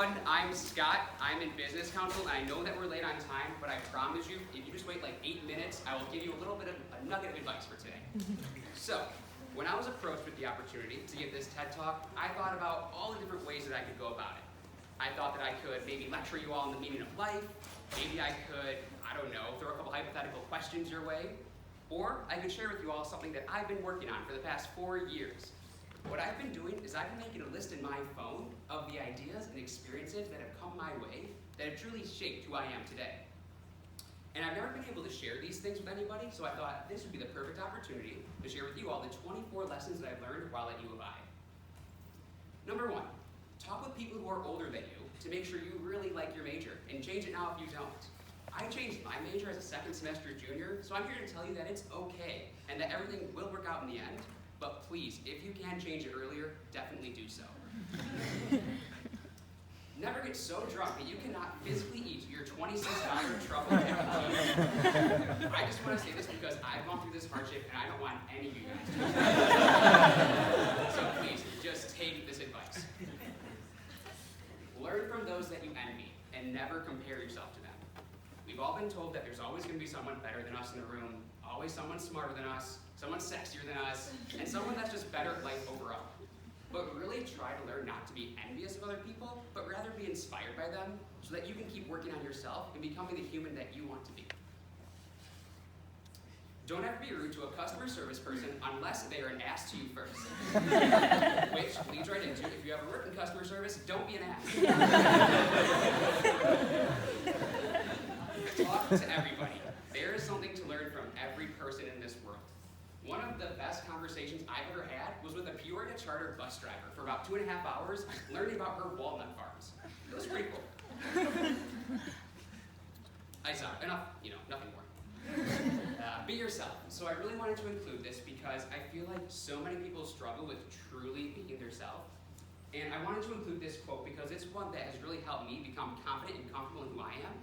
everyone, I'm Scott. I'm in business council, and I know that we're late on time, but I promise you, if you just wait like 8 minutes, I will give you a little bit of a nugget of advice for today. So, when I was approached with the opportunity to give this TED Talk, I thought about all the different ways that I could go about it. I thought that I could maybe lecture you all on the meaning of life. Maybe I could, I don't know, throw a couple hypothetical questions your way. Or I could share with you all something that I've been working on for the past 4 years. What I've been doing is I've been making a list in my phone of the ideas and experiences that have come my way that have truly shaped who I am today. And I've never been able to share these things with anybody, so I thought this would be the perfect opportunity to share with you all the 24 lessons that I've learned while at U of I. Number 1, talk with people who are older than you to make sure you really like your major, and change it now if you don't. I changed my major as a second semester junior, so I'm here to tell you that it's okay, and that everything will work out in the end. But please, if you can change it earlier, definitely do so. Never get so drunk that you cannot physically eat your $26 truffle cake. I just want to say this because I've gone through this hardship and I don't want any of you guys to. So please, just take this advice. Learn from those that you envy and never compare yourself to them. We've all been told that there's always going to be someone better than us in the room, always someone smarter than us, someone sexier than us, and someone that's just better at life overall. But really try to learn not to be envious of other people, but rather be inspired by them so that you can keep working on yourself and becoming the human that you want to be. Don't ever be rude to a customer service person unless they are an ass to you first. Which leads right into, if you ever work in customer service, don't be an ass. Talk to everybody. There is something to learn from every person in this world. One of the best conversations I've ever had was with a Peoria charter bus driver for about 2.5 hours, learning about her walnut farms. It was pretty cool. I saw enough, nothing more. Be yourself. So I really wanted to include this because I feel like so many people struggle with truly being themselves. And I wanted to include this quote because it's one that has really helped me become confident and comfortable in who I am.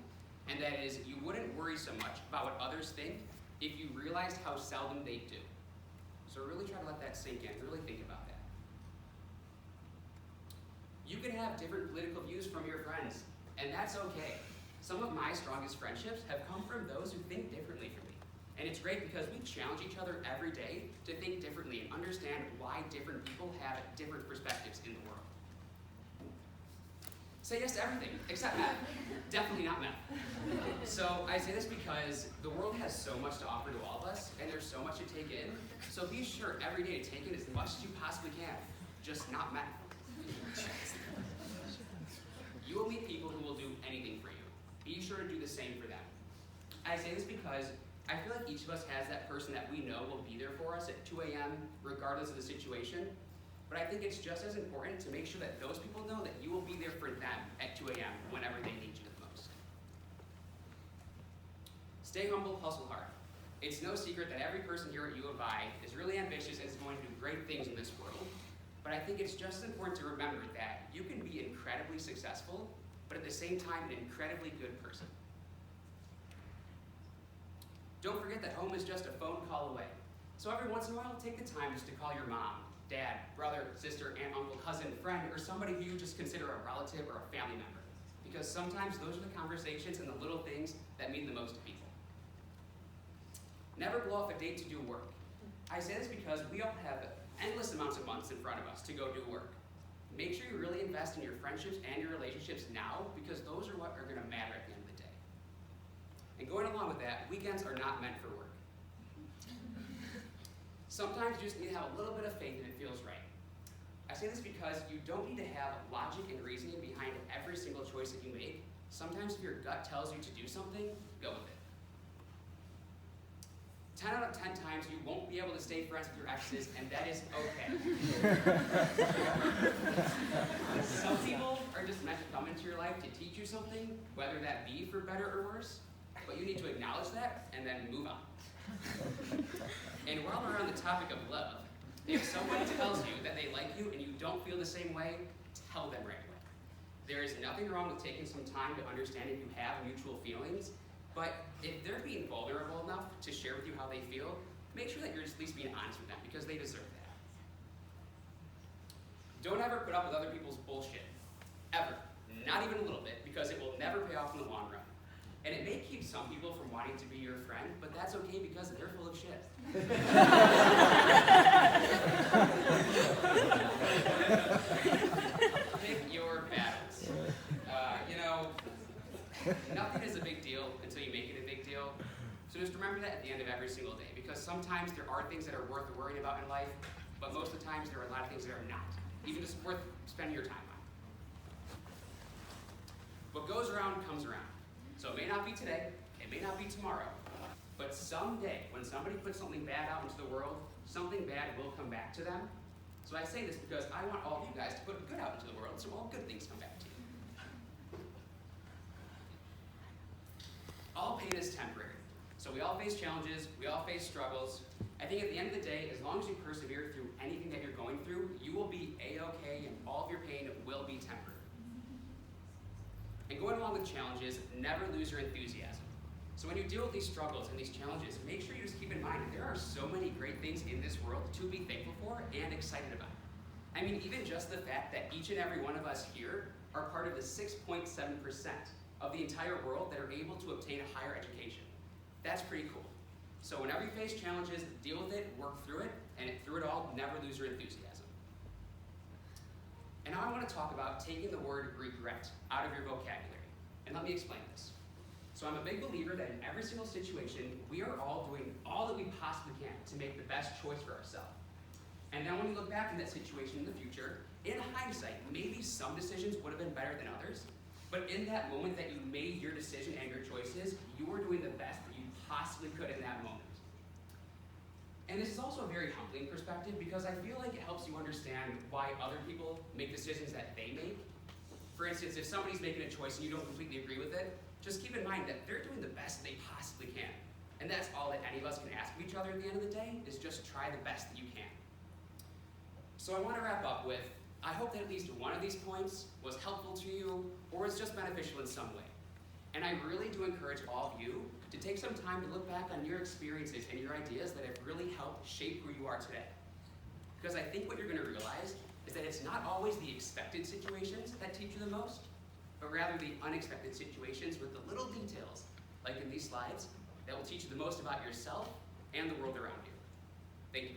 And that is, you wouldn't worry so much about what others think if you realized how seldom they do. So really try to let that sink in, really think about that. You can have different political views from your friends, and that's okay. Some of my strongest friendships have come from those who think differently from me. And it's great because we challenge each other every day to think differently and understand why different people have different perspectives in the world. Say yes to everything, except meth. Definitely not meth. So I say this because the world has so much to offer to all of us, and there's so much to take in. So be sure every day to take in as much as you possibly can, just not meth. You will meet people who will do anything for you. Be sure to do the same for them. I say this because I feel like each of us has that person that we know will be there for us at 2 a.m. regardless of the situation. But I think it's just as important to make sure that those people know that you will be there for them at 2 a.m. whenever they need you the most. Stay humble, hustle hard. It's no secret that every person here at U of I is really ambitious and is going to do great things in this world. But I think it's just as important to remember that you can be incredibly successful, but at the same time an incredibly good person. Don't forget that home is just a phone call away. So every once in a while, take the time just to call your mom, dad, brother, sister, aunt, uncle, cousin, friend, or somebody who you just consider a relative or a family member. Because sometimes those are the conversations and the little things that mean the most to people. Never blow off a date to do work. I say this because we all have endless amounts of months in front of us to go do work. Make sure you really invest in your friendships and your relationships now, because those are what are going to matter at the end of the day. And going along with that, weekends are not meant for work. Sometimes you just need to have a little bit of faith and it feels right. I say this because you don't need to have logic and reasoning behind every single choice that you make. Sometimes if your gut tells you to do something, go with it. 10 out of 10 times you won't be able to stay friends with your exes, and that is okay. Some people are just meant to come into your life to teach you something, whether that be for better or worse, but you need to acknowledge that and then move on. And while we're on the topic of love, if someone tells you that they like you and you don't feel the same way, tell them right away. There is nothing wrong with taking some time to understand if you have mutual feelings, but if they're being vulnerable enough to share with you how they feel, make sure that you're at least being honest with them, because they deserve that. Don't ever put up with other people's bullshit. Ever. Not not even a little bit, because it will never pay off in the long run. And it may keep some people from wanting to be your friend, but that's okay because they're full of shit. Pick your battles. Nothing is a big deal until you make it a big deal. So just remember that at the end of every single day, because sometimes there are things that are worth worrying about in life, but most of the times there are a lot of things that are not, even just worth spending your time on. What goes around comes around. So it may not be today, it may not be tomorrow, but someday when somebody puts something bad out into the world, something bad will come back to them. So I say this because I want all of you guys to put good out into the world, so all good things come back to you. All pain is temporary. So we all face challenges, we all face struggles. I think at the end of the day, as long as you persevere through anything that you're going through, you will be A-okay and all of your pain will be temporary. And going along with challenges, never lose your enthusiasm. So when you deal with these struggles and these challenges, make sure you just keep in mind that there are so many great things in this world to be thankful for and excited about. I mean, even just the fact that each and every one of us here are part of the 6.7% of the entire world that are able to obtain a higher education. That's pretty cool. So whenever you face challenges, deal with it, work through it, and through it all, never lose your enthusiasm. And now I want to talk about taking the word regret out of your vocabulary. And let me explain this. So I'm a big believer that in every single situation, we are all doing all that we possibly can to make the best choice for ourselves. And then when you look back in that situation in the future, in hindsight, maybe some decisions would have been better than others, but in that moment that you made your decision and your choices, you were doing the best that you possibly could in that moment. And this is also a very humbling perspective because I feel like it helps you understand why other people make decisions that they make. For instance, if somebody's making a choice and you don't completely agree with it, just keep in mind that they're doing the best they possibly can. And that's all that any of us can ask of each other at the end of the day, is just try the best that you can. So I want to wrap up with, I hope that at least one of these points was helpful to you or was just beneficial in some way. And I really do encourage all of you to take some time to look back on your experiences and your ideas that have really helped shape who you are today. Because I think what you're going to realize is that it's not always the expected situations that teach you the most, but rather the unexpected situations with the little details, like in these slides, that will teach you the most about yourself and the world around you. Thank you.